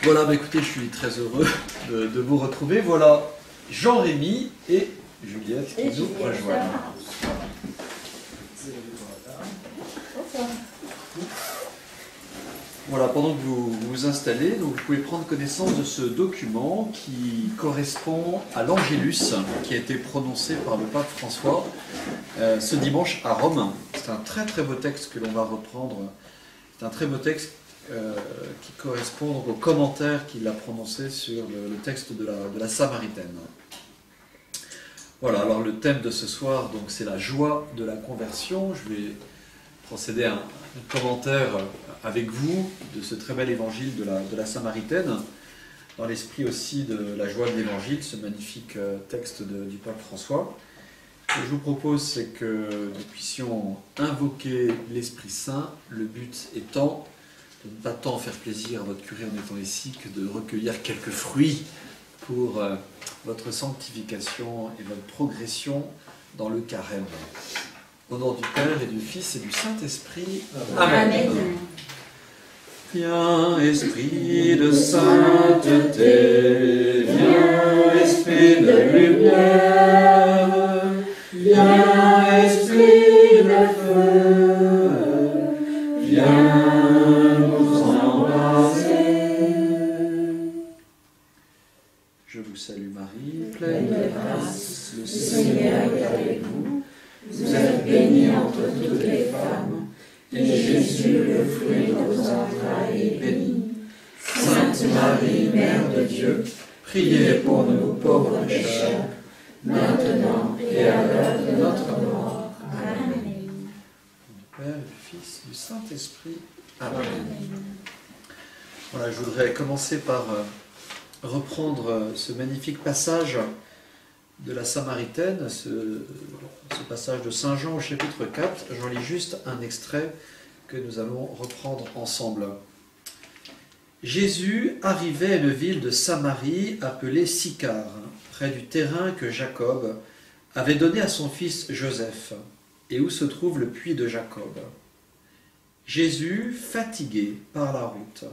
Voilà, bah écoutez, je suis très heureux de vous retrouver. Voilà Jean-Rémy et Juliette qui nous rejoignent. Voilà, pendant que vous vous installez, donc vous pouvez prendre connaissance de ce document qui correspond à l'Angélus qui a été prononcé par le pape François ce dimanche à Rome. C'est un très très beau texte que l'on va reprendre. C'est un très beau texte qui correspond donc au commentaire qu'il a prononcé sur le texte de la Samaritaine. Voilà, alors le thème de ce soir, donc c'est la joie de la conversion. Je vais procéder à un commentaire avec vous de ce très bel évangile de la Samaritaine, dans l'esprit aussi de la joie de l'évangile, ce magnifique texte du pape François. Ce que je vous propose, c'est que nous puissions invoquer l'Esprit Saint, le but étant de ne pas tant faire plaisir à votre curé en étant ici que de recueillir quelques fruits pour votre sanctification et votre progression dans le carême. Au nom du Père et du Fils et du Saint-Esprit. Amen. Amen. Viens, Esprit de sainteté, viens, Esprit de lumière, viens, Esprit de feu, viens nous embrasser. Je vous salue Marie, pleine de grâce, le Seigneur est avec vous. Vous êtes bénie entre toutes les femmes, et Jésus, le fruit de vos entrailles, est béni. Sainte Marie, Mère de Dieu, priez pour nous pauvres pécheurs, maintenant et à l'heure de notre mort. Amen. Du Père, du Fils, du Saint-Esprit. Amen. Voilà, je voudrais commencer par reprendre ce magnifique passage de la Samaritaine, ce passage de Saint Jean au chapitre 4. J'en lis juste un extrait que nous allons reprendre ensemble. Jésus arrivait à une ville de Samarie appelée Sychar, près du terrain que Jacob avait donné à son fils Joseph, et où se trouve le puits de Jacob. Jésus, fatigué par la route,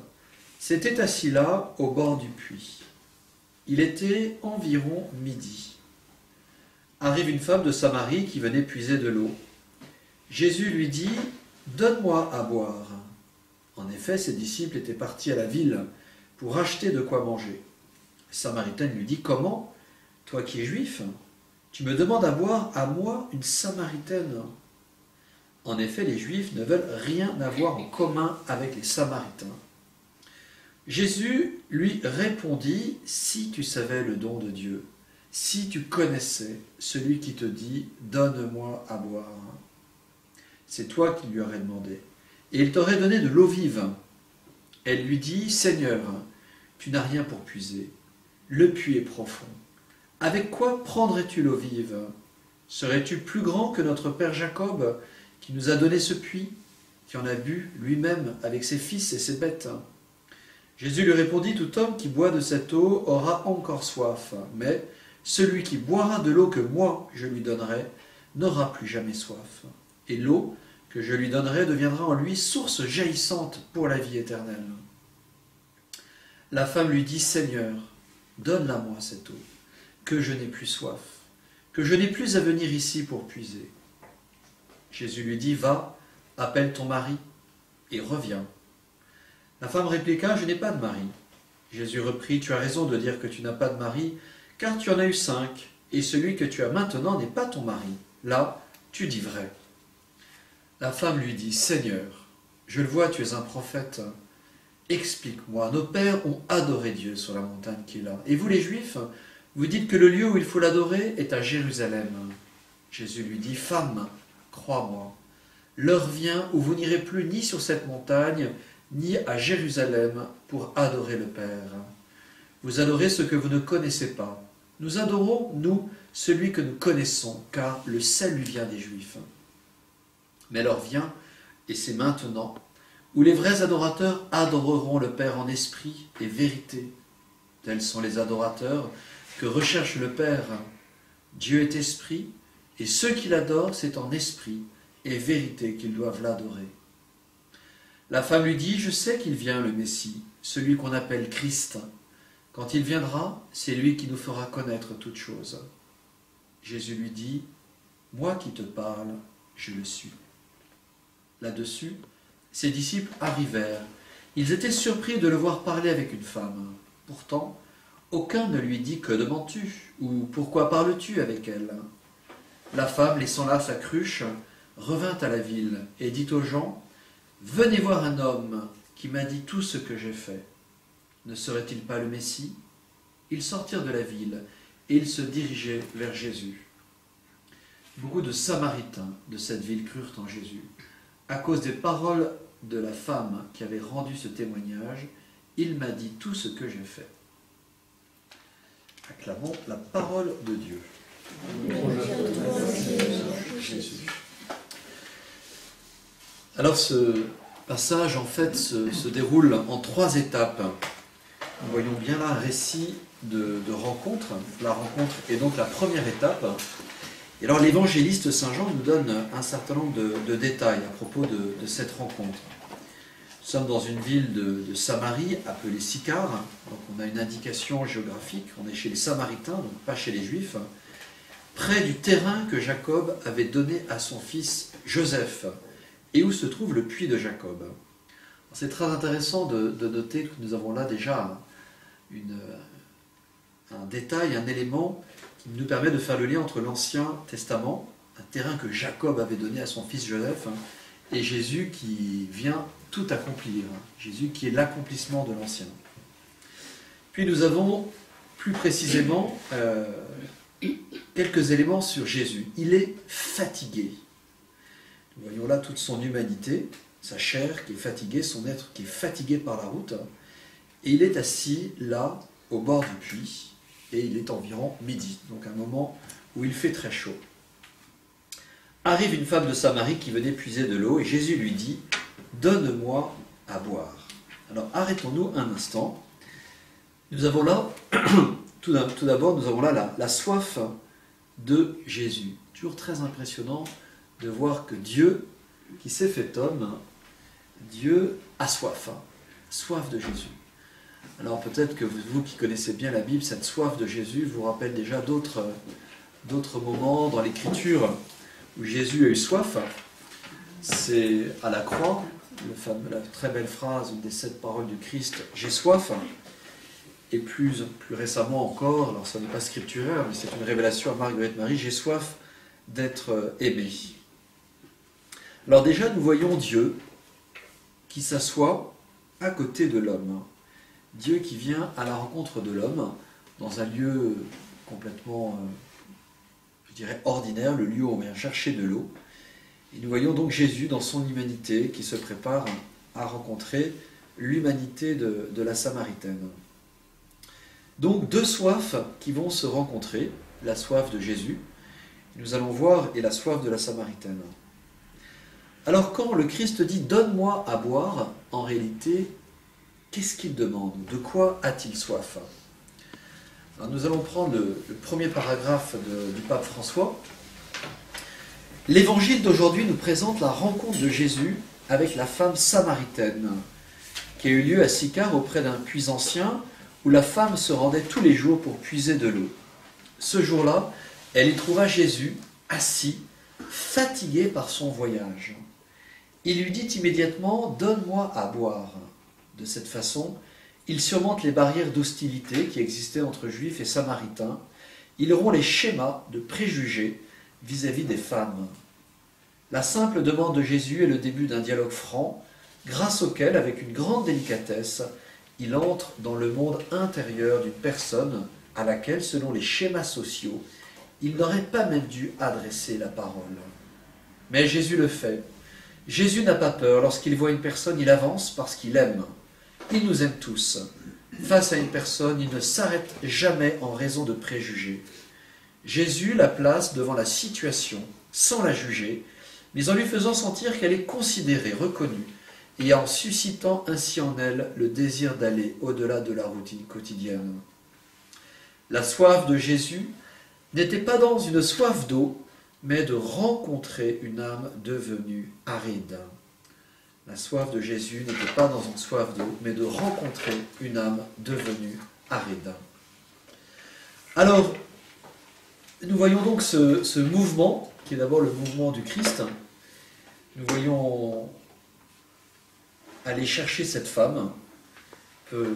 s'était assis là au bord du puits. Il était environ midi. Arrive une femme de Samarie qui venait puiser de l'eau. Jésus lui dit « Donne-moi à boire ». En effet, ses disciples étaient partis à la ville pour acheter de quoi manger. La Samaritaine lui dit « Comment, toi qui es juif, tu me demandes à boire à moi, une Samaritaine ?» En effet, les Juifs ne veulent rien avoir en commun avec les Samaritains. Jésus lui répondit « Si tu savais le don de Dieu, si tu connaissais celui qui te dit « Donne-moi à boire », c'est toi qui lui aurais demandé, et il t'aurait donné de l'eau vive. Elle lui dit « Seigneur, tu n'as rien pour puiser, le puits est profond. Avec quoi prendrais-tu l'eau vive? Serais-tu plus grand que notre père Jacob, qui nous a donné ce puits, qui en a bu lui-même avec ses fils et ses bêtes ?» Jésus lui répondit « Tout homme qui boit de cette eau aura encore soif, mais celui qui boira de l'eau que moi je lui donnerai n'aura plus jamais soif. Et l'eau que je lui donnerai deviendra en lui source jaillissante pour la vie éternelle. » La femme lui dit « Seigneur, donne-la-moi cette eau, que je n'ai plus soif, que je n'ai plus à venir ici pour puiser. » Jésus lui dit « Va, appelle ton mari et reviens. » La femme répliqua « Je n'ai pas de mari. » Jésus reprit « Tu as raison de dire que tu n'as pas de mari, car tu en as eu 5, et celui que tu as maintenant n'est pas ton mari. Là, tu dis vrai. » La femme lui dit « Seigneur, je le vois, tu es un prophète. Explique-moi, nos pères ont adoré Dieu sur la montagne qui est là. Et vous les Juifs, vous dites que le lieu où il faut l'adorer est à Jérusalem. » Jésus lui dit « Femme, crois-moi, l'heure vient où vous n'irez plus ni sur cette montagne, ni à Jérusalem pour adorer le Père. Vous adorez ce que vous ne connaissez pas. Nous adorons, nous, celui que nous connaissons, car le salut vient des Juifs. Mais l'heure vient, et c'est maintenant, où les vrais adorateurs adoreront le Père en esprit et vérité. Tels sont les adorateurs que recherche le Père. Dieu est esprit, et ceux qui l'adorent, c'est en esprit et vérité qu'ils doivent l'adorer. La femme lui dit, je sais qu'il vient le Messie, celui qu'on appelle Christ. Quand il viendra, c'est lui qui nous fera connaître toutes choses. Jésus lui dit, moi qui te parle, je le suis. Là-dessus, ses disciples arrivèrent. Ils étaient surpris de le voir parler avec une femme. Pourtant, aucun ne lui dit « Que demandes-tu » ou « Pourquoi parles-tu avec elle ?» La femme, laissant là sa cruche, revint à la ville et dit aux gens « Venez voir un homme qui m'a dit tout ce que j'ai fait. Ne serait-il pas le Messie ?» Ils sortirent de la ville et ils se dirigeaient vers Jésus. Beaucoup de Samaritains de cette ville crurent en Jésus. À cause des paroles de la femme qui avait rendu ce témoignage, il m'a dit tout ce que j'ai fait. Acclamons la parole de Dieu. Jésus. Alors ce passage en fait se déroule en 3 étapes. Nous voyons bien là un récit de rencontre. La rencontre est donc la première étape. Et alors l'évangéliste Saint Jean nous donne un certain nombre de détails à propos de cette rencontre. Nous sommes dans une ville de Samarie appelée Sychar, donc on a une indication géographique, on est chez les Samaritains, donc pas chez les Juifs, près du terrain que Jacob avait donné à son fils Joseph, et où se trouve le puits de Jacob. C'est très intéressant de noter que nous avons là déjà un détail, un élément qui nous permet de faire le lien entre l'Ancien Testament, un terrain que Jacob avait donné à son fils Joseph, et Jésus qui vient tout accomplir, Jésus qui est l'accomplissement de l'Ancien. Puis nous avons plus précisément quelques éléments sur Jésus. Il est fatigué. Nous voyons là toute son humanité, sa chair qui est fatiguée, son être qui est fatigué par la route, et il est assis là, au bord du puits, et il est environ midi, donc un moment où il fait très chaud. Arrive une femme de Samarie qui venait puiser de l'eau, et Jésus lui dit « Donne-moi à boire ». Alors arrêtons-nous un instant. Nous avons là, tout d'abord, nous avons là la soif de Jésus. Toujours très impressionnant de voir que Dieu, qui s'est fait homme, Dieu a soif, soif de Jésus. Alors peut-être que vous qui connaissez bien la Bible, cette soif de Jésus vous rappelle déjà d'autres moments dans l'Écriture où Jésus a eu soif. C'est à la croix, la très belle phrase, une des 7 paroles du Christ, « J'ai soif ». Et plus récemment encore, alors ça n'est pas scripturaire, mais c'est une révélation à Marguerite Marie, « J'ai soif d'être aimé ». Alors déjà, nous voyons Dieu qui s'assoit à côté de l'homme. Dieu qui vient à la rencontre de l'homme dans un lieu complètement, je dirais, ordinaire, le lieu où on vient chercher de l'eau. Et nous voyons donc Jésus dans son humanité qui se prépare à rencontrer l'humanité de la Samaritaine. Donc 2 soifs qui vont se rencontrer, la soif de Jésus, nous allons voir, et la soif de la Samaritaine. Alors quand le Christ dit « Donne-moi à boire », en réalité, qu'est-ce qu'il demande? De quoi a-t-il soif? Alors nous allons prendre le premier paragraphe du pape François. L'évangile d'aujourd'hui nous présente la rencontre de Jésus avec la femme samaritaine, qui a eu lieu à Sychar auprès d'un puits ancien, où la femme se rendait tous les jours pour puiser de l'eau. Ce jour-là, elle y trouva Jésus assis, fatigué par son voyage. Il lui dit immédiatement « Donne-moi à boire ». De cette façon, il surmonte les barrières d'hostilité qui existaient entre Juifs et Samaritains. Il rompt les schémas de préjugés vis-à-vis des femmes. La simple demande de Jésus est le début d'un dialogue franc, grâce auquel, avec une grande délicatesse, il entre dans le monde intérieur d'une personne à laquelle, selon les schémas sociaux, il n'aurait pas même dû adresser la parole. Mais Jésus le fait. Jésus n'a pas peur. Lorsqu'il voit une personne, il avance parce qu'il aime. Il nous aime tous. Face à une personne, il ne s'arrête jamais en raison de préjugés. Jésus la place devant la situation, sans la juger, mais en lui faisant sentir qu'elle est considérée, reconnue, et en suscitant ainsi en elle le désir d'aller au-delà de la routine quotidienne. La soif de Jésus n'était pas dans une soif d'eau, mais de rencontrer une âme devenue aride. La soif de Jésus n'était pas dans une soif d'eau, mais de rencontrer une âme devenue aride. Alors, nous voyons donc ce mouvement, qui est d'abord le mouvement du Christ. Nous voyons aller chercher cette femme. On peut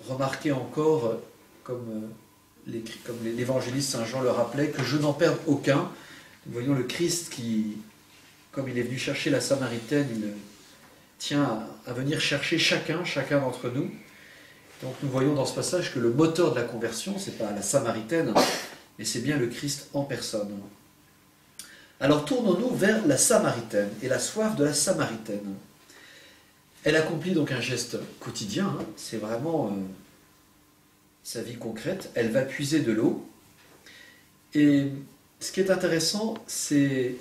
remarquer encore, comme l'évangéliste Saint Jean le rappelait, que je n'en perds aucun. Nous voyons le Christ qui, comme il est venu chercher la Samaritaine, il tient à venir chercher chacun d'entre nous. Donc nous voyons dans ce passage que le moteur de la conversion, ce n'est pas la Samaritaine, mais c'est bien le Christ en personne. Alors tournons-nous vers la Samaritaine et la soif de la Samaritaine. Elle accomplit donc un geste quotidien, hein, c'est vraiment sa vie concrète. Elle va puiser de l'eau. Et ce qui est intéressant, c'est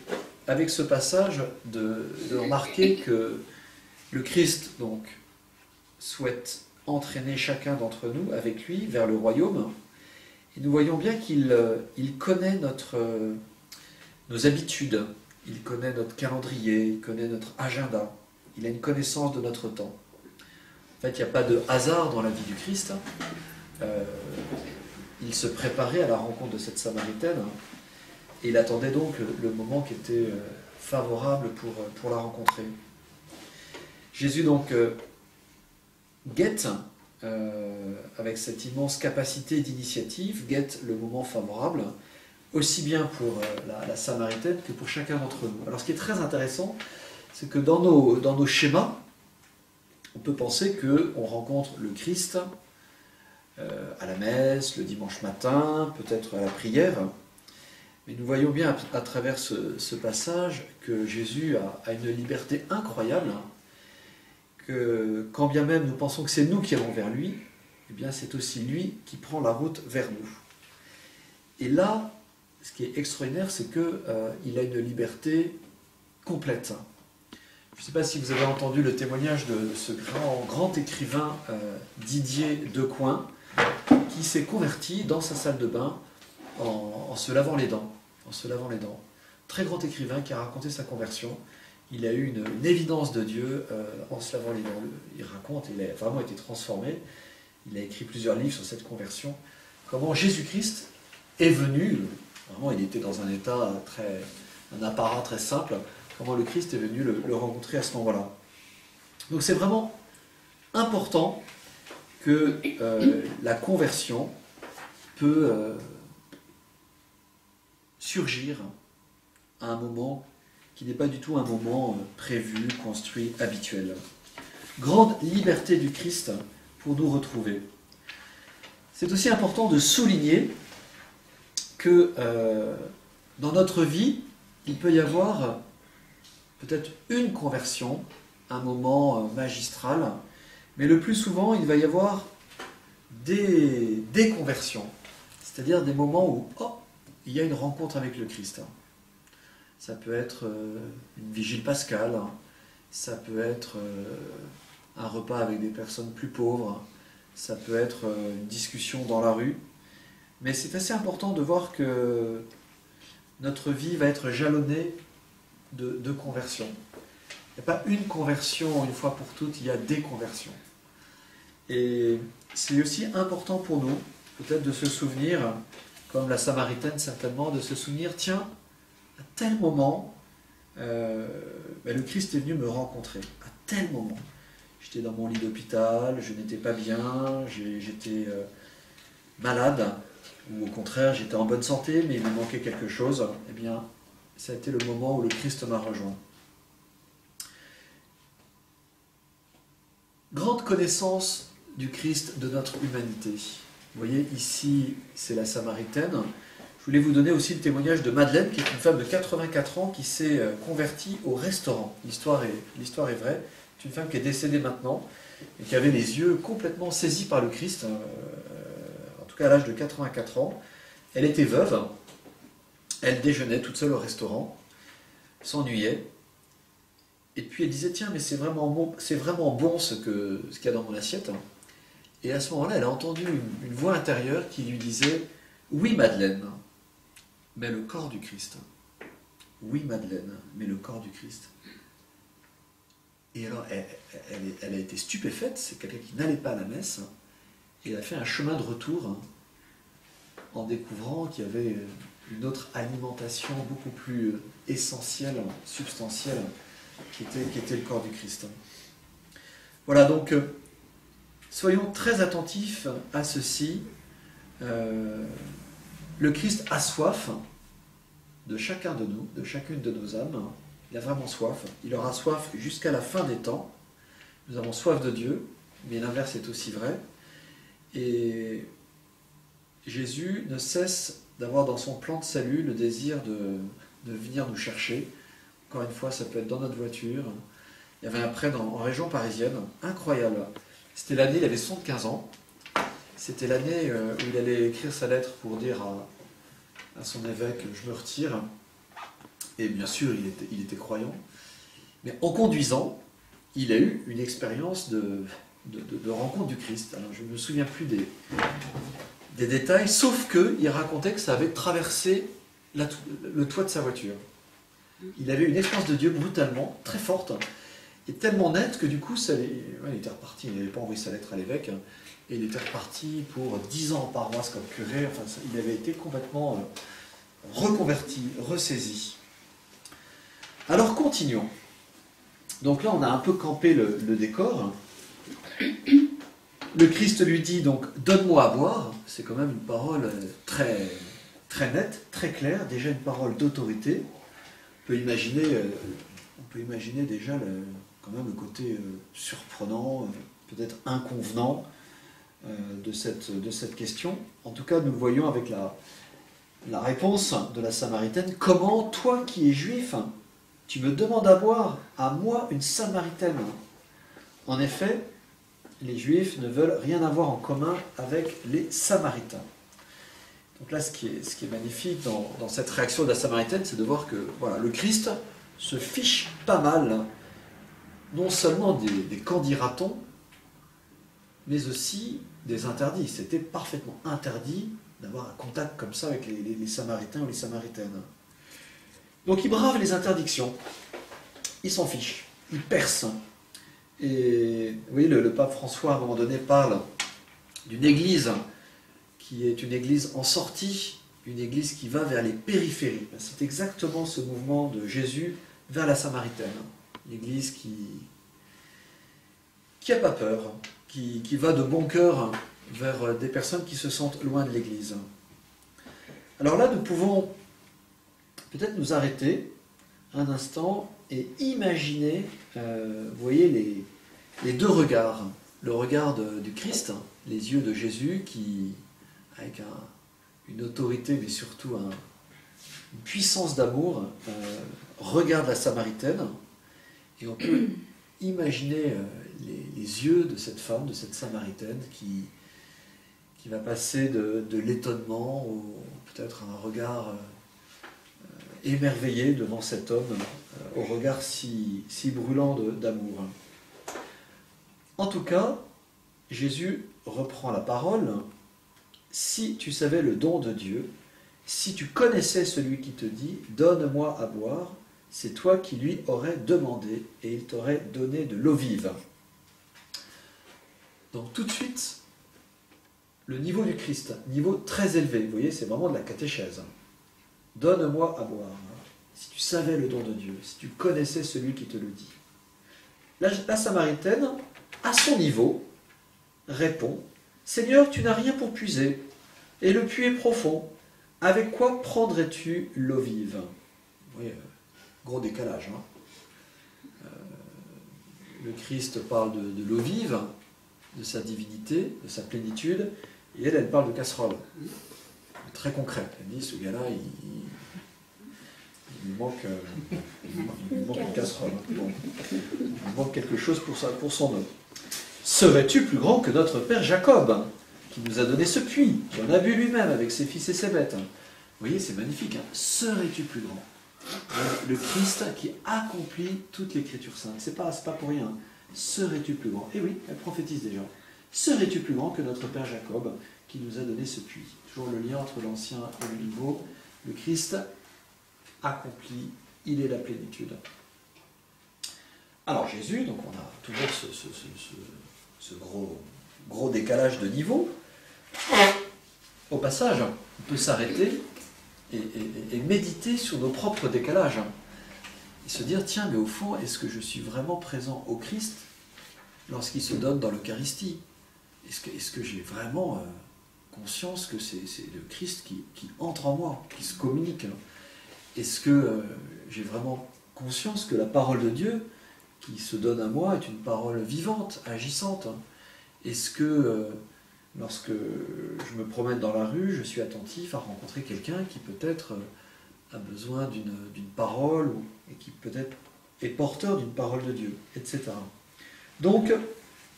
avec ce passage de remarquer que le Christ donc souhaite entraîner chacun d'entre nous avec lui vers le royaume. Et nous voyons bien qu'il connaît nos habitudes, il connaît notre calendrier, il connaît notre agenda, il a une connaissance de notre temps. En fait, il n'y a pas de hasard dans la vie du Christ. Il se préparait à la rencontre de cette Samaritaine et il attendait donc le moment qui était favorable pour la rencontrer. Jésus donc guette, avec cette immense capacité d'initiative, guette le moment favorable, aussi bien pour la Samaritaine que pour chacun d'entre nous. Alors ce qui est très intéressant, c'est que dans nos schémas, on peut penser qu'on rencontre le Christ à la messe, le dimanche matin, peut-être à la prière, mais nous voyons bien à travers ce passage que Jésus a une liberté incroyable, que quand bien même nous pensons que c'est nous qui allons vers lui, eh bien c'est aussi lui qui prend la route vers nous. Et là, ce qui est extraordinaire, c'est qu'il a une liberté complète. Je ne sais pas si vous avez entendu le témoignage de ce grand écrivain Didier Decoing, qui s'est converti dans sa salle de bain en se lavant les dents. Très grand écrivain qui a raconté sa conversion. Il a eu une évidence de Dieu en se lavant les dents. Il raconte, il a vraiment été transformé. Il a écrit plusieurs livres sur cette conversion. Comment Jésus-Christ est venu, vraiment il était dans un état un apparat très simple, comment le Christ est venu le rencontrer à ce moment-là. Donc c'est vraiment important que la conversion peut surgir à un moment qui n'est pas du tout un moment prévu, construit, habituel. Grande liberté du Christ pour nous retrouver. C'est aussi important de souligner que dans notre vie, il peut y avoir peut-être une conversion, un moment magistral, mais le plus souvent, il va y avoir des conversions, c'est-à-dire des moments où il y a une rencontre avec le Christ. Ça peut être une vigile pascale, ça peut être un repas avec des personnes plus pauvres, ça peut être une discussion dans la rue. Mais c'est assez important de voir que notre vie va être jalonnée de conversions. Il n'y a pas une conversion une fois pour toutes, il y a des conversions. Et c'est aussi important pour nous, peut-être de se souvenir, comme la Samaritaine certainement, de se souvenir, tiens, à tel moment, le Christ est venu me rencontrer. À tel moment. J'étais dans mon lit d'hôpital, je n'étais pas bien, j'étais malade, ou au contraire, j'étais en bonne santé, mais il me manquait quelque chose. Eh bien, ça a été le moment où le Christ m'a rejoint. Grande connaissance du Christ de notre humanité. Vous voyez, ici, c'est la Samaritaine. Je voulais vous donner aussi le témoignage de Madeleine, qui est une femme de 84 ans qui s'est convertie au restaurant. L'histoire est vraie. C'est une femme qui est décédée maintenant et qui avait les yeux complètement saisis par le Christ, en tout cas à l'âge de 84 ans. Elle était veuve, elle déjeunait toute seule au restaurant, s'ennuyait, et puis elle disait, tiens, mais c'est vraiment bon ce qu'il y a dans mon assiette. Et à ce moment-là, elle a entendu une voix intérieure qui lui disait, oui Madeleine, mais le corps du Christ. Oui Madeleine, mais le corps du Christ. Et alors, elle a été stupéfaite, c'est quelqu'un qui n'allait pas à la messe, hein, et elle a fait un chemin de retour, hein, en découvrant qu'il y avait une autre alimentation beaucoup plus essentielle, substantielle, qui était le corps du Christ. Voilà, donc, soyons très attentifs à ceci. Le Christ a soif de chacun de nous, de chacune de nos âmes. Il a vraiment soif. Il aura soif jusqu'à la fin des temps. Nous avons soif de Dieu, mais l'inverse est aussi vrai. Et Jésus ne cesse d'avoir dans son plan de salut le désir de venir nous chercher. Encore une fois, ça peut être dans notre voiture. Il y avait un prêtre en région parisienne, incroyable. C'était l'année, il avait 75 ans. C'était l'année où il allait écrire sa lettre pour dire à son évêque « Je me retire ». Et bien sûr, il était croyant. Mais en conduisant, il a eu une expérience de rencontre du Christ. Alors, je ne me souviens plus des détails, sauf qu'il racontait que ça avait traversé le toit de sa voiture. Il avait une expérience de Dieu brutalement, très forte, et tellement nette que du coup, il était reparti. Il n'avait pas envoyé sa lettre à l'évêque, et il était reparti pour 10 ans en paroisse comme curé. Enfin, il avait été complètement reconverti, ressaisi. Alors continuons. Donc là, on a un peu campé le décor. Le Christ lui dit donc « Donne-moi à boire ». C'est quand même une parole très, très nette, très claire, déjà une parole d'autorité. On peut imaginer déjà quand même le côté surprenant, peut-être inconvenant de cette question. En tout cas, nous le voyons avec la réponse de la Samaritaine. « Comment, toi qui es juif, tu me demandes à boire, à moi, une Samaritaine ?» En effet, les Juifs ne veulent rien avoir en commun avec les Samaritains. Donc là, ce qui est magnifique dans cette réaction de la Samaritaine, c'est de voir que voilà, le Christ se fiche pas mal, non seulement des qu'en dira-t-on, mais aussi des interdits. C'était parfaitement interdit d'avoir un contact comme ça avec les Samaritains ou les Samaritaines. Donc il brave les interdictions, il s'en fiche, il perce. Et oui, le pape François, à un moment donné, parle d'une église qui est une église en sortie, une église qui va vers les périphéries. C'est exactement ce mouvement de Jésus vers la Samaritaine. L'église qui n'a pas peur, qui va de bon cœur vers des personnes qui se sentent loin de l'église. Alors là, nous pouvons peut-être nous arrêter un instant et imaginer, vous voyez, les deux regards. Le regard du Christ, les yeux de Jésus qui, avec une autorité, mais surtout une puissance d'amour, regarde la Samaritaine. Et on peut imaginer les yeux de cette femme, de cette Samaritaine, qui va passer de l'étonnement ou peut-être un regard émerveillé devant cet homme, au regard si brûlant d'amour. En tout cas, Jésus reprend la parole. « Si tu savais le don de Dieu, si tu connaissais celui qui te dit « Donne-moi à boire », c'est toi qui lui aurais demandé et il t'aurait donné de l'eau vive. » Donc tout de suite, le niveau du Christ, niveau très élevé, vous voyez, c'est vraiment de la catéchèse. « Donne-moi à boire ». Si tu savais le don de Dieu, si tu connaissais celui qui te le dit. La Samaritaine, à son niveau, répond « Seigneur, tu n'as rien pour puiser, et le puits est profond. Avec quoi prendrais-tu l'eau vive ?» Vous voyez, gros décalage. Hein. Le Christ parle de l'eau vive, de sa divinité, de sa plénitude, et elle parle de casserole. Très concret. Elle dit, ce gars-là, il lui manque une casserole. Bon. Il lui manque quelque chose pour son nom. Serais-tu plus grand que notre père Jacob, qui nous a donné ce puits, qui en a bu lui-même avec ses fils et ses bêtes? Vous voyez, c'est magnifique. Hein. Serais-tu plus grand? Le Christ qui accomplit toute l'écriture sainte. C'est pas pour rien. Serais-tu plus grand? Et oui, elle prophétise déjà. Serais-tu plus grand que notre père Jacob, qui nous a donné ce puits? Toujours le lien entre l'ancien et le nouveau. Le Christ accompli, il est la plénitude. Alors Jésus, donc on a toujours ce gros décalage de niveau. Au passage, on peut s'arrêter et méditer sur nos propres décalages. Et se dire, tiens, mais au fond, est-ce que je suis vraiment présent au Christ lorsqu'il se donne dans l'Eucharistie? Est-ce que j'ai vraiment conscience que c'est le Christ qui entre en moi, qui se communique? Est-ce que j'ai vraiment conscience que la parole de Dieu qui se donne à moi est une parole vivante, agissante? Est-ce que lorsque je me promène dans la rue, je suis attentif à rencontrer quelqu'un qui peut-être a besoin d'une parole et qui peut-être est porteur d'une parole de Dieu, etc. Donc,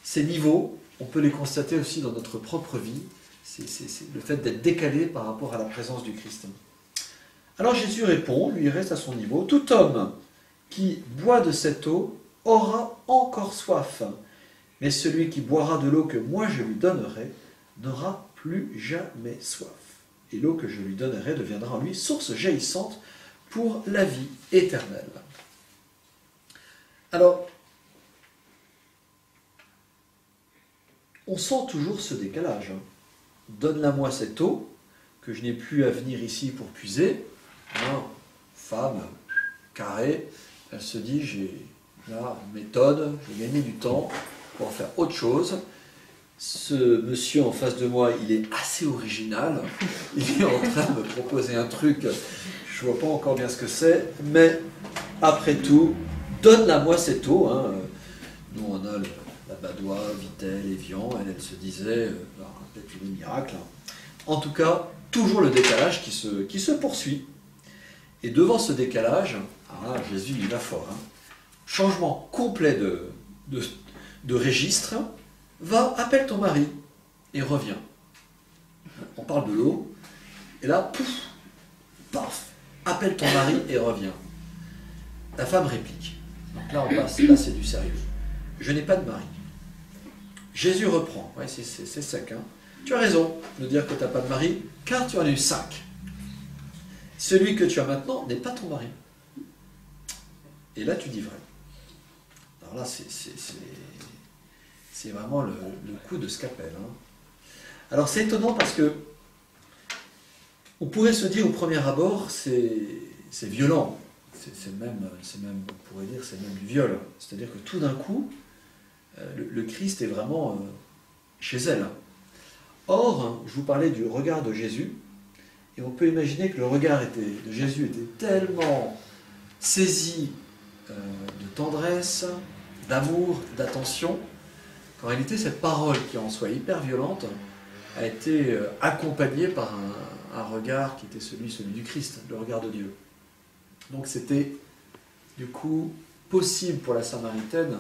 ces niveaux, on peut les constater aussi dans notre propre vie. C'est le fait d'être décalé par rapport à la présence du Christ. Alors Jésus répond, lui il reste à son niveau, « Tout homme qui boit de cette eau aura encore soif, mais celui qui boira de l'eau que moi je lui donnerai n'aura plus jamais soif. Et l'eau que je lui donnerai deviendra en lui source jaillissante pour la vie éternelle. » Alors, on sent toujours ce décalage. Donne-la-moi cette eau, que je n'ai plus à venir ici pour puiser. Femme, carrée, elle se dit, j'ai là une méthode, je vais gagner du temps pour faire autre chose. Ce monsieur en face de moi, il est assez original. Il est en train de me proposer un truc, je ne vois pas encore bien ce que c'est, mais après tout, donne-la-moi cette eau. Nous, on a la Badois, Vitel, Evian, elle se disait, peut-être des miracles. En tout cas, toujours le décalage qui se poursuit. Et devant ce décalage, Jésus, il va fort. Changement complet de registre. Va, appelle ton mari et reviens. On parle de l'eau, et là, pouf, paf, appelle ton mari et reviens. La femme réplique. Donc là, on passe, là c'est du sérieux. Je n'ai pas de mari. Jésus reprend. Ouais, c'est sec. Tu as raison de dire que tu n'as pas de mari, car tu en as eu 5. Celui que tu as maintenant n'est pas ton mari. Et là, tu dis vrai. Alors là, c'est vraiment le coup de scalpel. Alors c'est étonnant parce que on pourrait se dire au premier abord, c'est violent. C'est même, on pourrait dire, c'est même du viol. C'est-à-dire que tout d'un coup, le Christ est vraiment chez elle. Or, je vous parlais du regard de Jésus, et on peut imaginer que le regard de Jésus était tellement saisi de tendresse, d'amour, d'attention, qu'en réalité, cette parole qui en soi hyper violente a été accompagnée par un regard qui était celui du Christ, le regard de Dieu. Donc c'était du coup possible pour la Samaritaine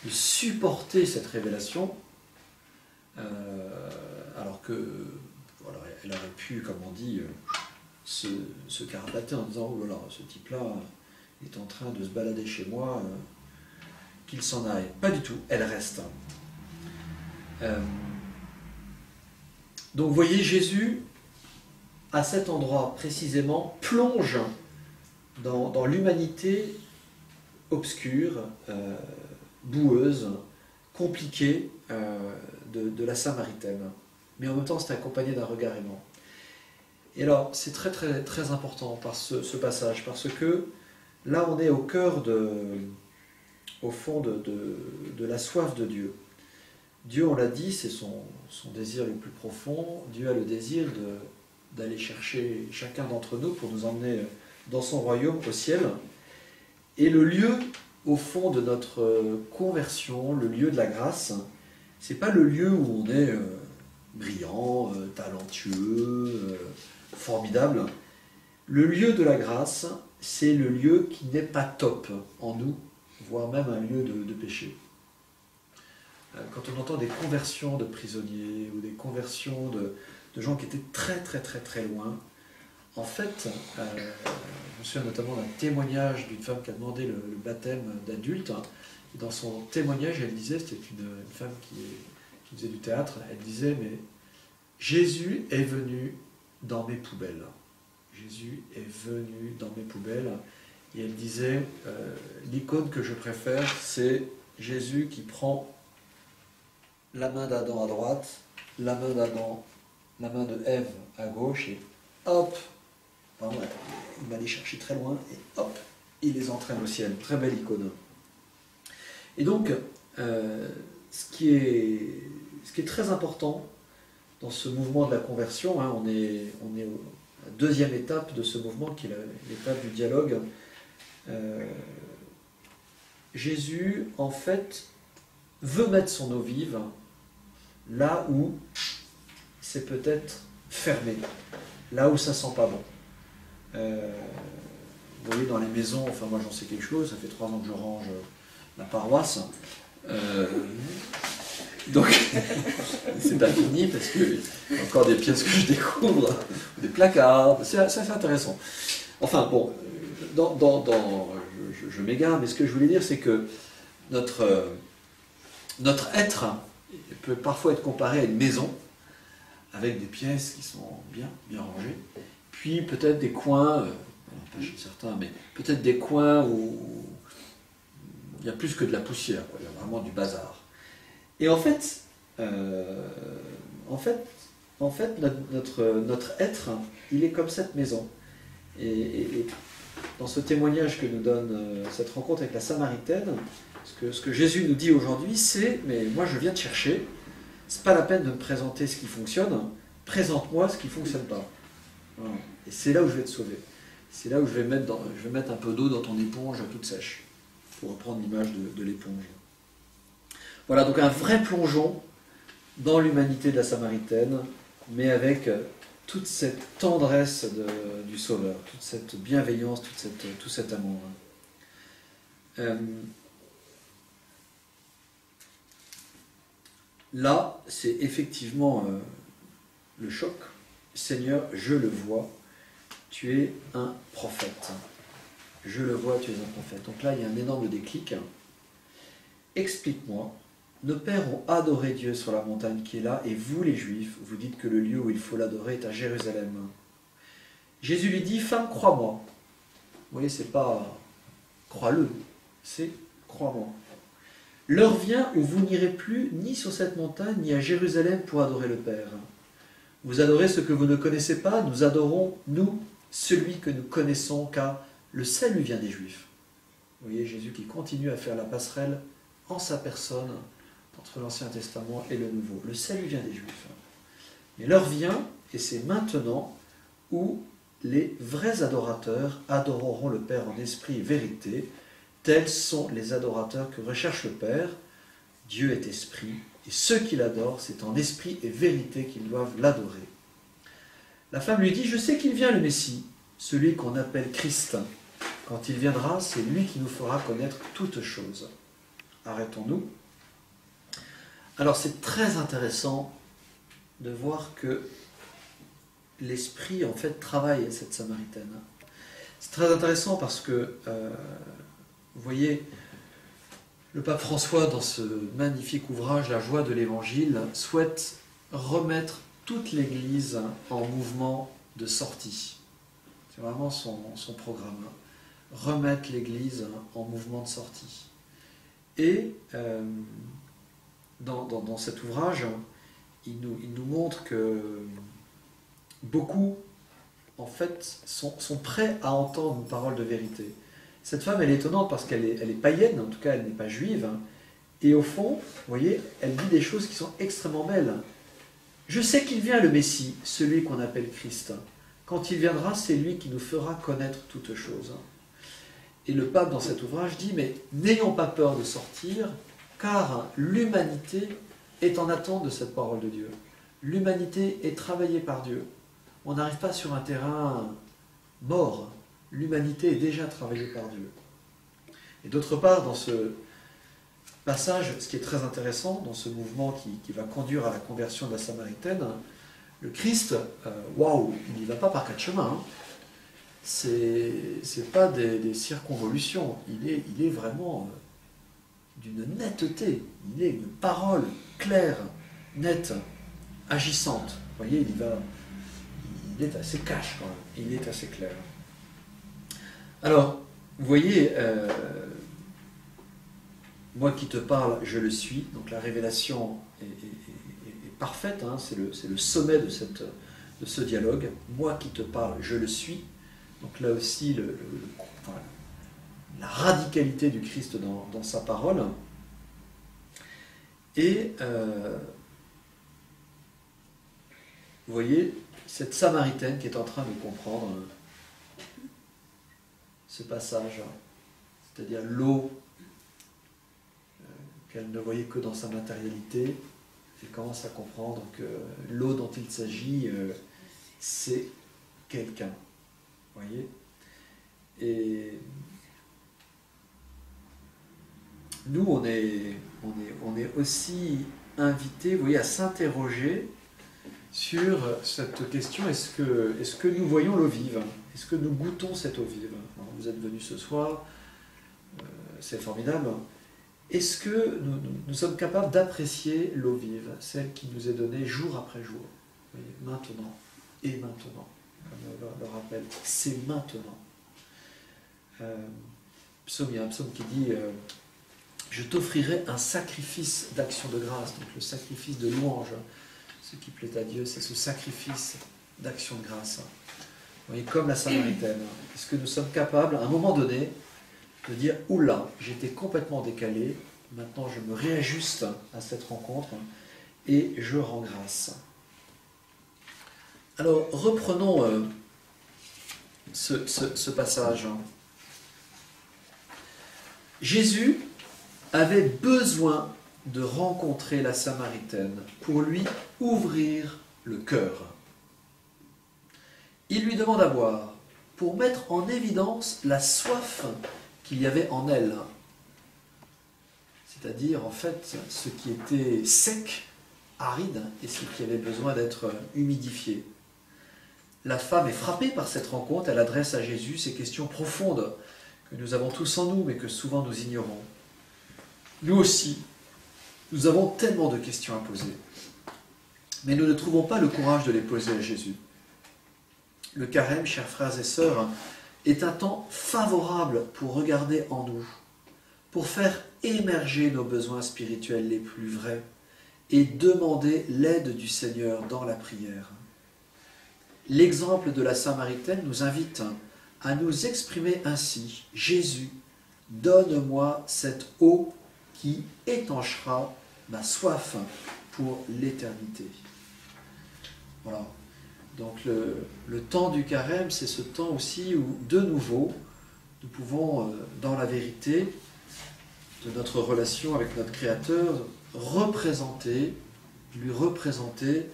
de supporter cette révélation, alors que voilà, elle aurait pu, comme on dit, se carapater en disant « Oh là là, ce type-là est en train de se balader chez moi, qu'il s'en aille. » Pas du tout, elle reste. Donc vous voyez, Jésus, à cet endroit précisément, plonge dans l'humanité obscure, boueuse, compliquée de la Samaritaine. Mais en même temps, c'est accompagné d'un regard aimant. Et alors, c'est très très très important par ce passage, parce que là, on est au cœur au fond de la soif de Dieu. Dieu, on l'a dit, c'est son désir le plus profond. Dieu a le désir d'aller chercher chacun d'entre nous pour nous emmener dans son royaume, au ciel. Et le lieu, au fond, de notre conversion, le lieu de la grâce, c'est pas le lieu où on est brillant, talentueux, formidable. Le lieu de la grâce, c'est le lieu qui n'est pas top en nous, voire même un lieu de péché. Quand on entend des conversions de prisonniers ou des conversions de gens qui étaient très très très très loin, en fait, je me souviens notamment d'un témoignage d'une femme qui a demandé le baptême d'adulte. Et dans son témoignage, elle disait, c'était une femme qui faisait du théâtre, elle disait, mais Jésus est venu dans mes poubelles. Jésus est venu dans mes poubelles. Et elle disait, l'icône que je préfère, c'est Jésus qui prend la main d'Adam à droite, la main d'Adam, la main de Ève à gauche, et hop, pardon, il va les chercher très loin, et hop, il les entraîne au ciel. Très belle icône. Et donc, ce qui est très important dans ce mouvement de la conversion, hein, on est à la deuxième étape de ce mouvement, qui est l'étape du dialogue. Jésus, en fait, veut mettre son eau vive là où c'est peut-être fermé, là où ça sent pas bon. Vous voyez, dans les maisons, enfin moi j'en sais quelque chose, ça fait 3 ans que je range la paroisse. Donc, c'est pas fini parce qu'il y a encore des pièces que je découvre, des placards, c'est assez intéressant. Enfin bon, je m'égare, mais ce que je voulais dire, c'est que notre être peut parfois être comparé à une maison, avec des pièces qui sont bien rangées, puis peut-être des coins, pas chez certains, mais peut-être des coins où il y a plus que de la poussière, quoi, il y a vraiment du bazar. Et en fait, notre être, il est comme cette maison. Et dans ce témoignage que nous donne cette rencontre avec la Samaritaine, ce que Jésus nous dit aujourd'hui, c'est « mais moi je viens te chercher, c'est pas la peine de me présenter ce qui fonctionne, présente-moi ce qui ne fonctionne pas. Voilà. Et c'est là où je vais te sauver. C'est là où je vais mettre un peu d'eau dans ton éponge toute sèche, pour reprendre l'image de l'éponge. » Voilà, donc un vrai plongeon dans l'humanité de la Samaritaine, mais avec toute cette tendresse du Sauveur, toute cette bienveillance, tout cet amour. Là, c'est effectivement le choc. Seigneur, je le vois, tu es un prophète. Je le vois, tu es un prophète. Donc là, il y a un énorme déclic. Explique-moi. Nos pères ont adoré Dieu sur la montagne qui est là, et vous, les Juifs, vous dites que le lieu où il faut l'adorer est à Jérusalem. Jésus lui dit, femme, crois-moi. Vous voyez, c'est pas crois-le, c'est crois-moi. L'heure vient où vous n'irez plus ni sur cette montagne, ni à Jérusalem pour adorer le Père. Vous adorez ce que vous ne connaissez pas, nous adorons, nous, celui que nous connaissons, car le salut vient des Juifs. Vous voyez, Jésus qui continue à faire la passerelle en sa personne entre l'Ancien Testament et le Nouveau. Le salut vient des Juifs. Mais l'heure vient, et c'est maintenant, où les vrais adorateurs adoreront le Père en esprit et vérité. Tels sont les adorateurs que recherche le Père. Dieu est esprit, et ceux qui l'adorent, c'est en esprit et vérité qu'ils doivent l'adorer. La femme lui dit, je sais qu'il vient le Messie, celui qu'on appelle Christ. Quand il viendra, c'est lui qui nous fera connaître toutes choses. Arrêtons-nous. Alors c'est très intéressant de voir que l'Esprit en fait travaille à cette Samaritaine. C'est très intéressant parce que, vous voyez, le pape François, dans ce magnifique ouvrage, La joie de l'Évangile, souhaite remettre toute l'Église en mouvement de sortie. C'est vraiment son programme. Remettre l'Église en mouvement de sortie. Et dans cet ouvrage, il nous montre que beaucoup, en fait, sont prêts à entendre une parole de vérité. Cette femme, elle est étonnante parce qu'elle est païenne, en tout cas, elle n'est pas juive. Et au fond, vous voyez, elle dit des choses qui sont extrêmement belles. Je sais qu'il vient le Messie, celui qu'on appelle Christ. Quand il viendra, c'est lui qui nous fera connaître toutes choses. Et le pape, dans cet ouvrage, dit, mais n'ayons pas peur de sortir, car l'humanité est en attente de cette parole de Dieu. L'humanité est travaillée par Dieu. On n'arrive pas sur un terrain mort. L'humanité est déjà travaillée par Dieu. Et d'autre part, dans ce passage, ce qui est très intéressant, dans ce mouvement qui va conduire à la conversion de la Samaritaine, le Christ, waouh, il n'y va pas par 4 chemins. Hein. C'est pas des circonvolutions. Il est vraiment d'une netteté. Il est une parole claire, nette, agissante. Vous voyez, il est assez cash quand même. Il est assez clair. Alors, vous voyez, moi qui te parle, je le suis. Donc la révélation est parfaite, hein, c'est le sommet de ce dialogue. Moi qui te parle, je le suis. Donc là aussi, enfin, la radicalité du Christ dans sa parole. Et vous voyez, cette Samaritaine qui est en train de comprendre ce passage, c'est-à-dire l'eau qu'elle ne voyait que dans sa matérialité, elle commence à comprendre que l'eau dont il s'agit, c'est quelqu'un. Vous voyez? Et nous, on est aussi invités, vous voyez, à s'interroger sur cette question, est-ce que nous voyons l'eau vive? Est-ce que nous goûtons cette eau vive? Alors, vous êtes venus ce soir, c'est formidable. Est-ce que nous sommes capables d'apprécier l'eau vive, celle qui nous est donnée jour après jour? Vous voyez, maintenant et maintenant, comme le rappelle, c'est maintenant. Il y a un psaume qui dit je t'offrirai un sacrifice d'action de grâce, donc le sacrifice de louange. Ce qui plaît à Dieu, c'est ce sacrifice d'action de grâce. Vous voyez, comme la Samaritaine. Est-ce que nous sommes capables, à un moment donné, de dire « Oula, j'étais complètement décalé, maintenant je me réajuste à cette rencontre et je rends grâce ». Alors, reprenons ce passage. Jésus avait besoin de rencontrer la Samaritaine pour lui ouvrir le cœur. Il lui demande à boire pour mettre en évidence la soif qu'il y avait en elle. C'est-à-dire, en fait, ce qui était sec, aride, et ce qui avait besoin d'être humidifié. La femme est frappée par cette rencontre, elle adresse à Jésus ces questions profondes que nous avons tous en nous, mais que souvent nous ignorons. Nous aussi, nous avons tellement de questions à poser, mais nous ne trouvons pas le courage de les poser à Jésus. Le carême, chers frères et sœurs, est un temps favorable pour regarder en nous, pour faire émerger nos besoins spirituels les plus vrais et demander l'aide du Seigneur dans la prière. L'exemple de la Samaritaine nous invite à nous exprimer ainsi. Jésus, donne-moi cette eau qui étanchera ma soif pour l'éternité. Voilà. Donc le temps du carême, c'est ce temps aussi où, de nouveau, nous pouvons, dans la vérité de notre relation avec notre Créateur, lui représenter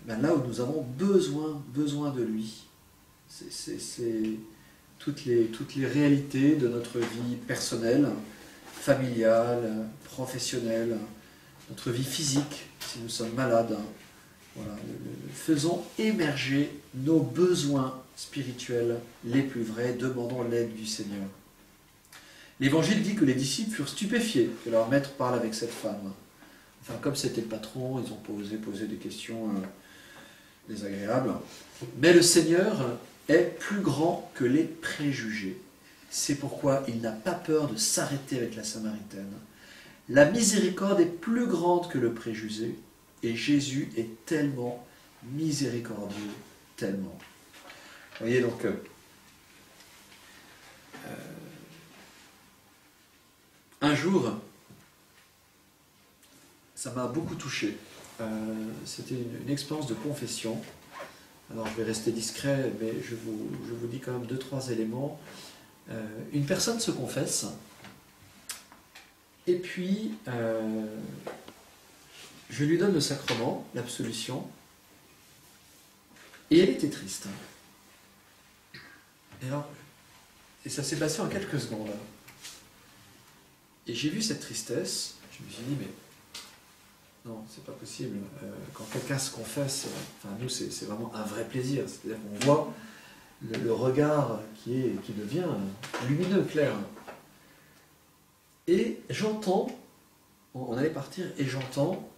là où nous avons besoin de lui. C'est toutes les réalités de notre vie personnelle, familiale, professionnelle, notre vie physique, si nous sommes malades. Voilà, faisons émerger nos besoins spirituels les plus vrais, demandons l'aide du Seigneur. L'Évangile dit que les disciples furent stupéfiés que leur maître parle avec cette femme. Enfin, comme c'était le patron, ils ont posé des questions désagréables. Mais le Seigneur est plus grand que les préjugés. C'est pourquoi il n'a pas peur de s'arrêter avec la Samaritaine. La miséricorde est plus grande que le préjugé, et Jésus est tellement miséricordieux, tellement. Vous voyez donc, un jour, ça m'a beaucoup touché. C'était une expérience de confession. Alors je vais rester discret, mais je vous dis quand même 2-3 éléments. Une personne se confesse, et puis je lui donne le sacrement, l'absolution, et elle était triste. Et ça s'est passé en quelques secondes. Et j'ai vu cette tristesse, je me suis dit, mais non, c'est pas possible. Quand quelqu'un se confesse, enfin nous c'est vraiment un vrai plaisir. C'est-à-dire qu'on voit le regard qui devient lumineux, clair. Et j'entends, on allait partir, et j'entends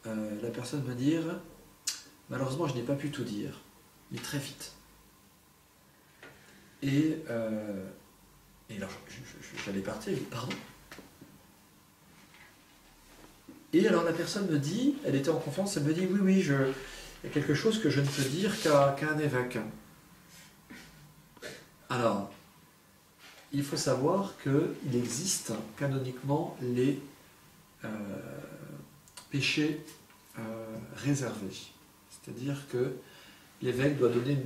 la personne me dire, malheureusement je n'ai pas pu tout dire, mais très vite. Et alors, j'allais partir, je dis, pardon. Et alors la personne me dit, elle était en confiance, elle me dit, oui, oui, il y a quelque chose que je ne peux dire qu'à un évêque. Alors, il faut savoir qu'il existe canoniquement les péchés réservés. C'est-à-dire que l'évêque doit donner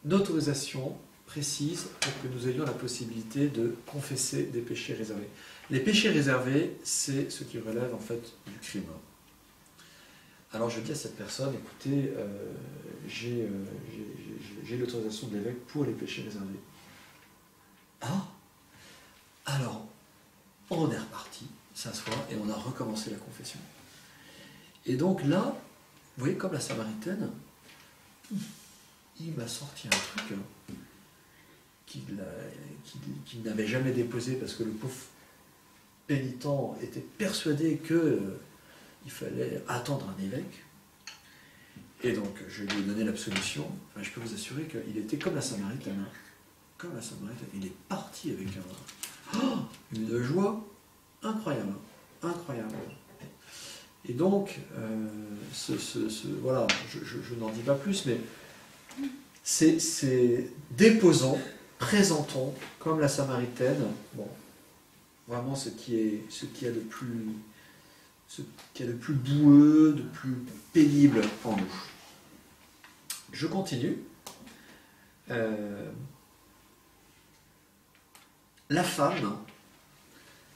une autorisation précise pour que nous ayons la possibilité de confesser des péchés réservés. Les péchés réservés, c'est ce qui relève en fait du crime. Alors je dis à cette personne, écoutez, j'ai l'autorisation de l'évêque pour les péchés réservés. Ah, alors, on est reparti, s'asseoir, et on a recommencé la confession. Et donc là, vous voyez, comme la Samaritaine, il m'a sorti un truc qu'il n'avait jamais déposé parce que le pauvre pénitent était persuadé qu'il fallait attendre un évêque. Et donc, je lui ai donné l'absolution. Enfin, je peux vous assurer qu'il était comme la Samaritaine. Comme la Samaritaine. Il est parti avec une joie incroyable. Incroyable. Et donc, voilà, je n'en dis pas plus, mais c'est déposons, présentons, comme la Samaritaine, bon, vraiment ce qui est de plus boueux, de plus pénible en nous. Je continue. La femme,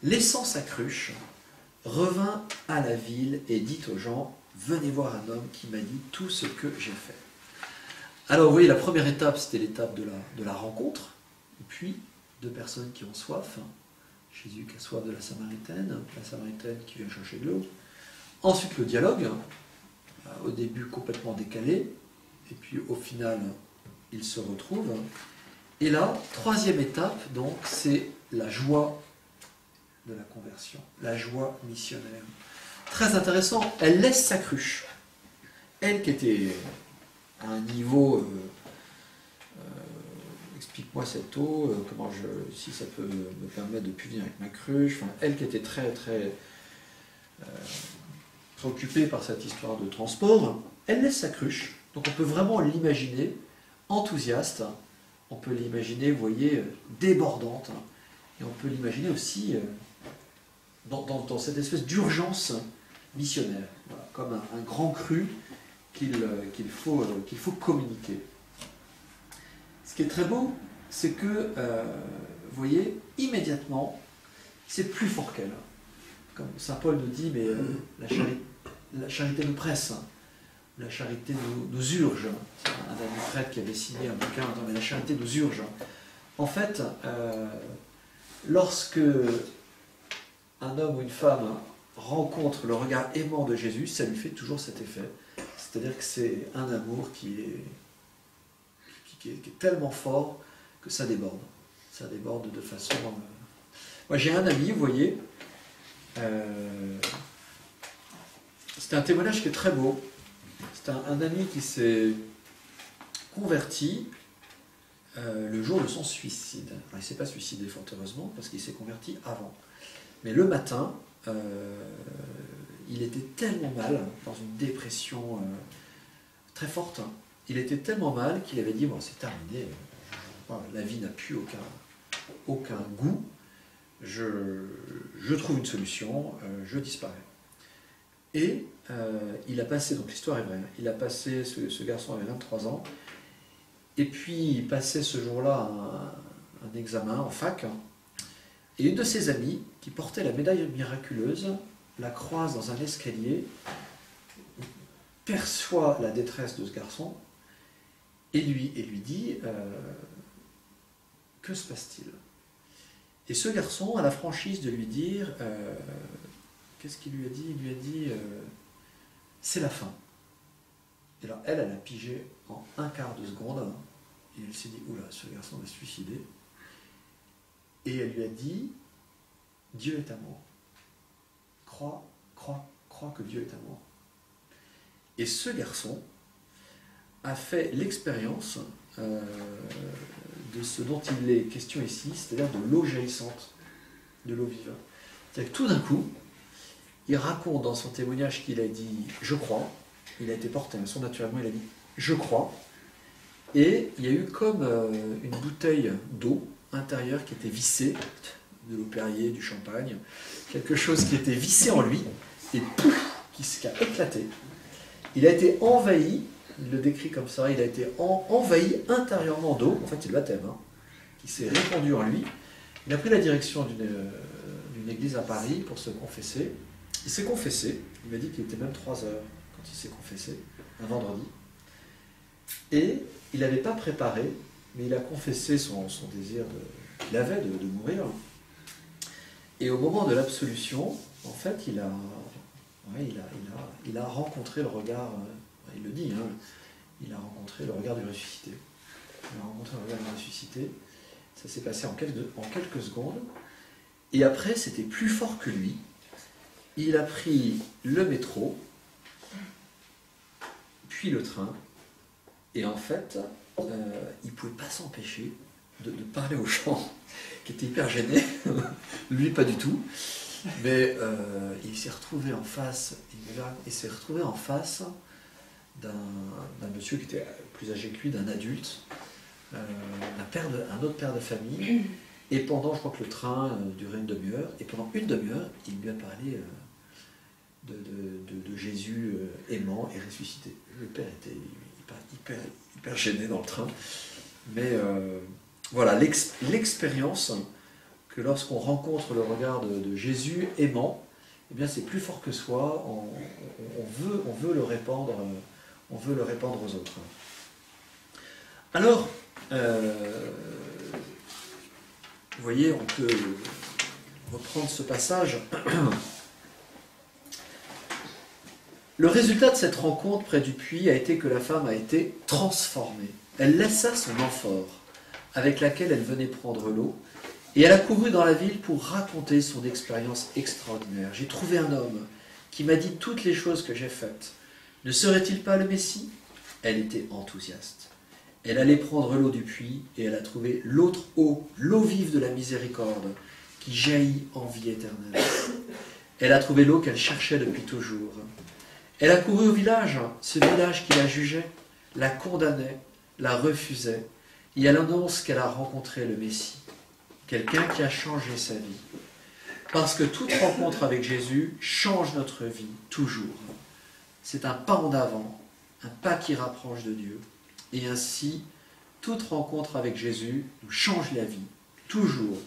laissant sa cruche, revint à la ville et dit aux gens, venez voir un homme qui m'a dit tout ce que j'ai fait. Alors vous voyez, la première étape, c'était l'étape de la rencontre, et puis deux personnes qui ont soif, Jésus qui a soif de la Samaritaine qui vient chercher de l'eau. Ensuite le dialogue, au début complètement décalé, et puis au final, ils se retrouvent. Et là, troisième étape, donc, c'est la joie de la conversion, la joie missionnaire. Très intéressant, elle laisse sa cruche. Elle qui était à un niveau, explique-moi cette eau, si ça peut me permettre de plus venir avec ma cruche, enfin, elle qui était très très préoccupée par cette histoire de transport, elle laisse sa cruche, donc on peut vraiment l'imaginer enthousiaste, on peut l'imaginer, vous voyez, débordante, et on peut l'imaginer aussi dans cette espèce d'urgence missionnaire, voilà, comme un grand cru qu'il faut communiquer. Ce qui est très beau, c'est que, vous voyez, immédiatement, c'est plus fort qu'elle. Comme saint Paul nous dit, mais la charité nous presse, la charité nous urge. C'est un ami prêtre qui avait signé un bouquin en disant, mais la charité nous urge. En fait, lorsque un homme ou une femme rencontre le regard aimant de Jésus, ça lui fait toujours cet effet. C'est-à-dire que c'est un amour qui est tellement fort que ça déborde. Ça déborde de façon... Moi j'ai un ami, vous voyez, c'est un témoignage qui est très beau. C'est un ami qui s'est converti le jour de son suicide. Alors, il ne s'est pas suicidé fort heureusement parce qu'il s'est converti avant. Mais le matin, il était tellement mal, dans une dépression très forte, il était tellement mal qu'il avait dit, bon c'est terminé, la vie n'a plus aucun goût, je trouve une solution, je disparais. Et il a passé, donc l'histoire est vraie, il a passé, ce garçon avait 23 ans, et puis il passait ce jour-là un examen en fac, et une de ses amies, qui portait la médaille miraculeuse, la croise dans un escalier, perçoit la détresse de ce garçon, et lui dit que se passe-t-il? Et ce garçon a la franchise de lui dire qu'est-ce qu'il lui a dit? Il lui a dit c'est la fin. Et alors elle a pigé en un quart de seconde, et elle s'est dit oula, ce garçon va se suicider. Et elle lui a dit Dieu est amour. Crois que Dieu est amour. Et ce garçon a fait l'expérience, de ce dont il est question ici, c'est-à-dire de l'eau jaillissante, de l'eau vive. C'est-à-dire que tout d'un coup, il raconte dans son témoignage qu'il a dit « je crois », il a été porté, mais naturellement il a dit « je crois », et il y a eu comme une bouteille d'eau intérieure qui était vissée, de l'eau Perrier, du champagne, quelque chose qui était vissé en lui, et pouf, qui a éclaté. Il a été envahi, il le décrit comme ça, il a été envahi intérieurement d'eau, en fait c'est le baptême, hein, qui s'est répandu en lui. Il a pris la direction d'une église à Paris pour se confesser. Il s'est confessé, il m'a dit qu'il était même 3 heures quand il s'est confessé, un vendredi. Et il n'avait pas préparé, mais il a confessé son désir qu'il avait de mourir. Et au moment de l'absolution, en fait, il a rencontré le regard, il le dit, hein, il a rencontré le regard du ressuscité. Il a rencontré le regard du ressuscité. Ça s'est passé en quelques secondes. Et après, c'était plus fort que lui. Il a pris le métro, puis le train, et en fait, il ne pouvait pas s'empêcher de parler aux gens, qui étaient hyper gênés, lui pas du tout, mais il s'est retrouvé en face, d'un monsieur qui était plus âgé que lui, d'un adulte, un autre père de famille, et pendant, je crois que le train durait une demi-heure, et pendant une demi-heure, il lui a parlé de Jésus aimant et ressuscité. Le père était hyper gêné dans le train, mais voilà, l'expérience que lorsqu'on rencontre le regard de Jésus aimant, eh bien c'est plus fort que soi, on veut le répandre aux autres. Alors, vous voyez, on peut reprendre ce passage. Le résultat de cette rencontre près du puits a été que la femme a été transformée. Elle laissa son amphore, avec laquelle elle venait prendre l'eau, et elle a couru dans la ville pour raconter son expérience extraordinaire. J'ai trouvé un homme qui m'a dit toutes les choses que j'ai faites. Ne serait-il pas le Messie ? Elle était enthousiaste. Elle allait prendre l'eau du puits, et elle a trouvé l'autre eau, l'eau vive de la miséricorde, qui jaillit en vie éternelle. Elle a trouvé l'eau qu'elle cherchait depuis toujours. Elle a couru au village, ce village qui la jugeait, la condamnait, la refusait, et elle annonce qu'elle a rencontré le Messie, quelqu'un qui a changé sa vie. Parce que toute rencontre avec Jésus change notre vie, toujours. C'est un pas en avant, un pas qui rapproche de Dieu. Et ainsi, toute rencontre avec Jésus nous change la vie, toujours,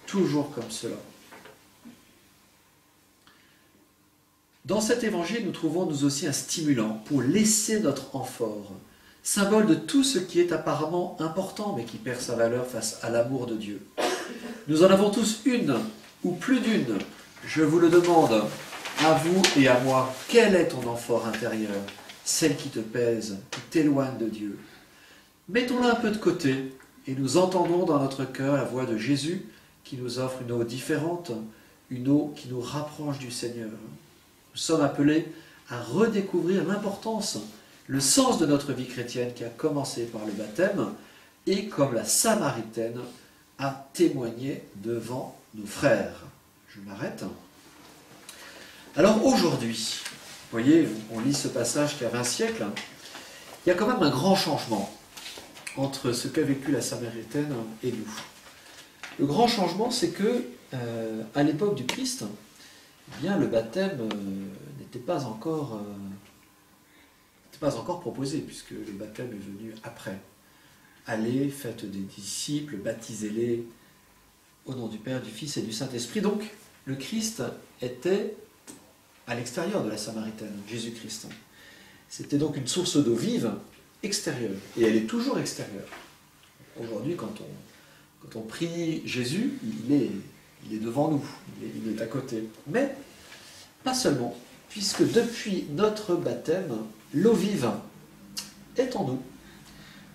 toujours comme cela. Dans cet évangile, nous trouvons nous aussi un stimulant pour laisser notre amphore, symbole de tout ce qui est apparemment important, mais qui perd sa valeur face à l'amour de Dieu. Nous en avons tous une, ou plus d'une. Je vous le demande, à vous et à moi, quelle est ton amphore intérieure, celle qui te pèse, qui t'éloigne de Dieu? Mettons-la un peu de côté, et nous entendons dans notre cœur la voix de Jésus, qui nous offre une eau différente, une eau qui nous rapproche du Seigneur. Nous sommes appelés à redécouvrir l'importance, le sens de notre vie chrétienne qui a commencé par le baptême et, comme la Samaritaine, à témoigner devant nos frères. Je m'arrête. Alors aujourd'hui, vous voyez, on lit ce passage qui a 20 siècles, il y a quand même un grand changement entre ce qu'a vécu la Samaritaine et nous. Le grand changement, c'est que, à l'époque du Christ, eh bien, le baptême n'était pas encore proposé, puisque le baptême est venu après. Allez, faites des disciples, baptisez-les au nom du Père, du Fils et du Saint-Esprit. Donc, le Christ était à l'extérieur de la Samaritaine, Jésus-Christ. C'était donc une source d'eau vive extérieure, et elle est toujours extérieure. Aujourd'hui, quand on prie Jésus, il est devant nous, il est à côté. Mais pas seulement, puisque depuis notre baptême, l'eau vive est en nous.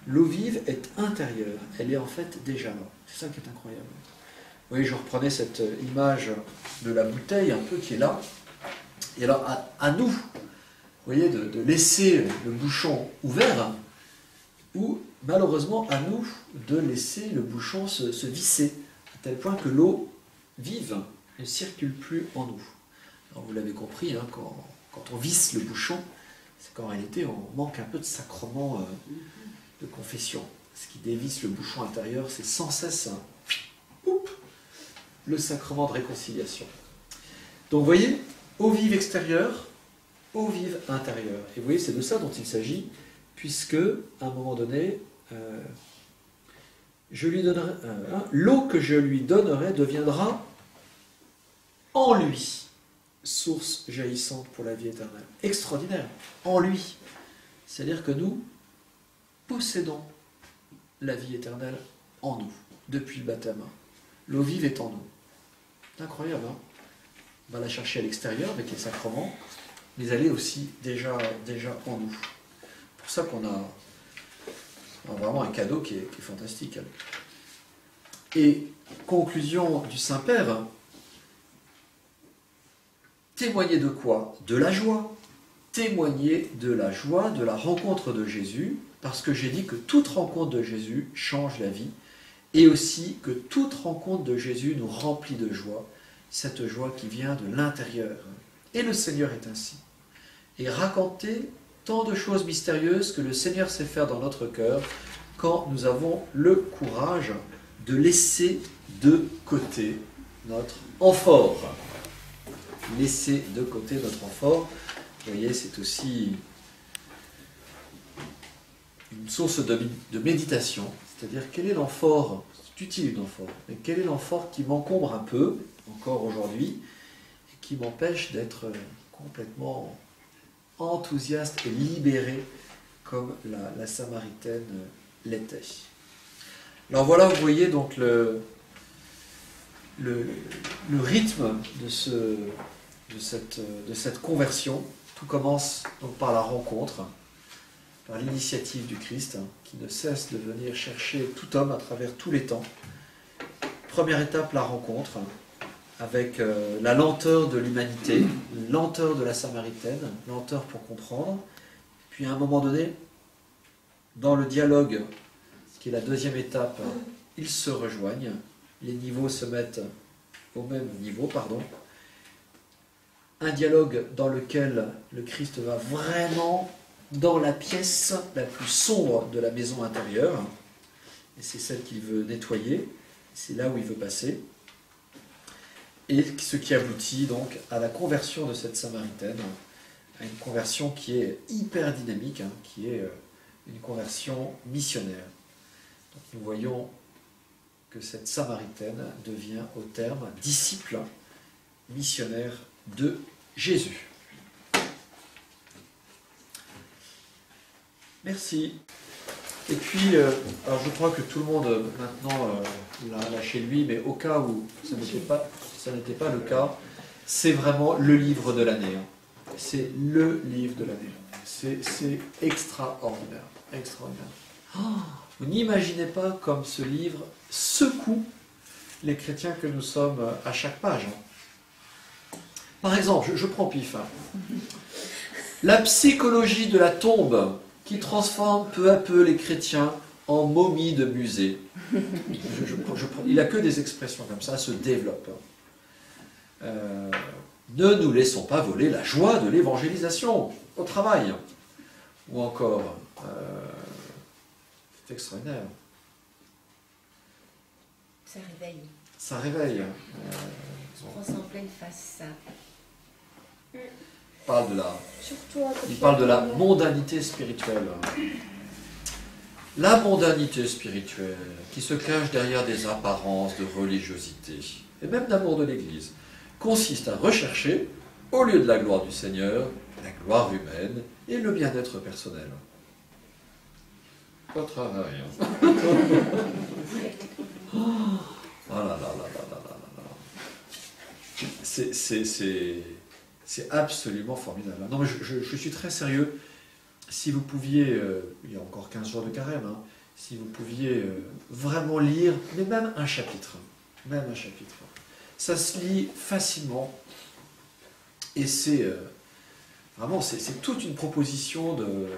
L'eau vive est intérieure, elle est en fait déjà là. C'est ça qui est incroyable. Vous voyez, je reprenais cette image de la bouteille un peu qui est là. Et alors, à nous, vous voyez, de laisser le bouchon ouvert, ou malheureusement à nous de laisser le bouchon se visser, à tel point que l'eau vive ne circule plus en nous. Alors vous l'avez compris, hein, quand on visse le bouchon, c'est qu'en réalité on manque un peu de sacrement de confession. Ce qui dévisse le bouchon intérieur, c'est sans cesse le sacrement de réconciliation. Donc vous voyez, eau vive extérieure, eau vive intérieure. Et vous voyez, c'est de ça dont il s'agit, puisque à un moment donné, je lui donnerai l'eau que je lui donnerai deviendra en lui source jaillissante pour la vie éternelle. Extraordinaire, en lui. C'est-à-dire que nous possédons la vie éternelle en nous, depuis le baptême. L'eau vive est en nous. C'est incroyable, hein? On va la chercher à l'extérieur avec les sacrements, mais elle est aussi déjà en nous. C'est pour ça qu'on a vraiment un cadeau qui est fantastique. Et conclusion du Saint-Père, témoigner de quoi? De la joie. Témoigner de la joie, de la rencontre de Jésus, parce que j'ai dit que toute rencontre de Jésus change la vie, et aussi que toute rencontre de Jésus nous remplit de joie, cette joie qui vient de l'intérieur. Et le Seigneur est ainsi. Et raconter tant de choses mystérieuses que le Seigneur sait faire dans notre cœur quand nous avons le courage de laisser de côté notre amphore. Laisser de côté notre amphore, vous voyez, c'est aussi une source de méditation, c'est-à-dire quel est l'amphore, c'est utile une amphore, mais quel est l'amphore qui m'encombre un peu, encore aujourd'hui, et qui m'empêche d'être complètement enthousiaste et libéré comme la Samaritaine l'était. Alors voilà, vous voyez donc le rythme de cette conversion. Tout commence donc par la rencontre, par l'initiative du Christ, qui ne cesse de venir chercher tout homme à travers tous les temps. Première étape, la rencontre, avec la lenteur de l'humanité, la lenteur de la Samaritaine, lenteur pour comprendre. Puis à un moment donné, dans le dialogue, qui est la deuxième étape, ils se rejoignent, les niveaux se mettent au même niveau, un dialogue dans lequel le Christ va vraiment dans la pièce la plus sombre de la maison intérieure, et c'est celle qu'il veut nettoyer, c'est là où il veut passer, et ce qui aboutit donc à la conversion de cette Samaritaine, à une conversion qui est hyper dynamique, qui est une conversion missionnaire. Donc nous voyons que cette Samaritaine devient au terme disciple missionnaire de Jésus. Merci. Et puis, alors je crois que tout le monde maintenant l'a chez lui, mais au cas où ça n'était pas le cas, c'est vraiment le livre de l'année. C'est le livre de l'année. C'est extraordinaire. Extraordinaire. Oh, vous n'imaginez pas comme ce livre secoue les chrétiens que nous sommes à chaque page. Par exemple, je prends pif. La psychologie de la tombe qui transforme peu à peu les chrétiens en momies de musée. Il n'a que des expressions comme ça, se développe. Ne nous laissons pas voler la joie de l'évangélisation au travail. Ou encore, c'est extraordinaire. Ça réveille. Ça réveille. On sent en pleine face ça. Il parle de la mondanité spirituelle. La mondanité spirituelle qui se cache derrière des apparences de religiosité et même d'amour de l'Église consiste à rechercher, au lieu de la gloire du Seigneur, la gloire humaine et le bien-être personnel. Pas de travail. Oh là là là là là là là. C'est absolument formidable. Non, mais je suis très sérieux. Si vous pouviez, il y a encore 15 jours de carême, si vous pouviez vraiment lire, mais même un chapitre, ça se lit facilement, et c'est vraiment, c'est toute une proposition de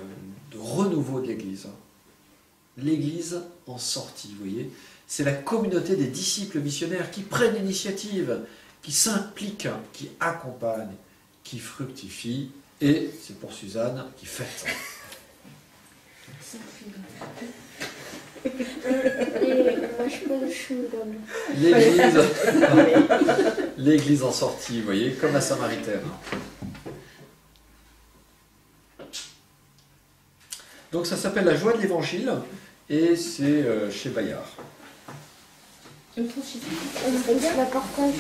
renouveau de l'Église. l'Église en sortie, vous voyez. C'est la communauté des disciples missionnaires qui prennent l'initiative, qui s'impliquent, qui accompagnent, qui fructifient, et c'est pour Suzanne qui fête. L'Église en sortie, vous voyez, comme la Samaritaine. Donc ça s'appelle La joie de l'Évangile, et c'est chez Bayard. On peut la partager.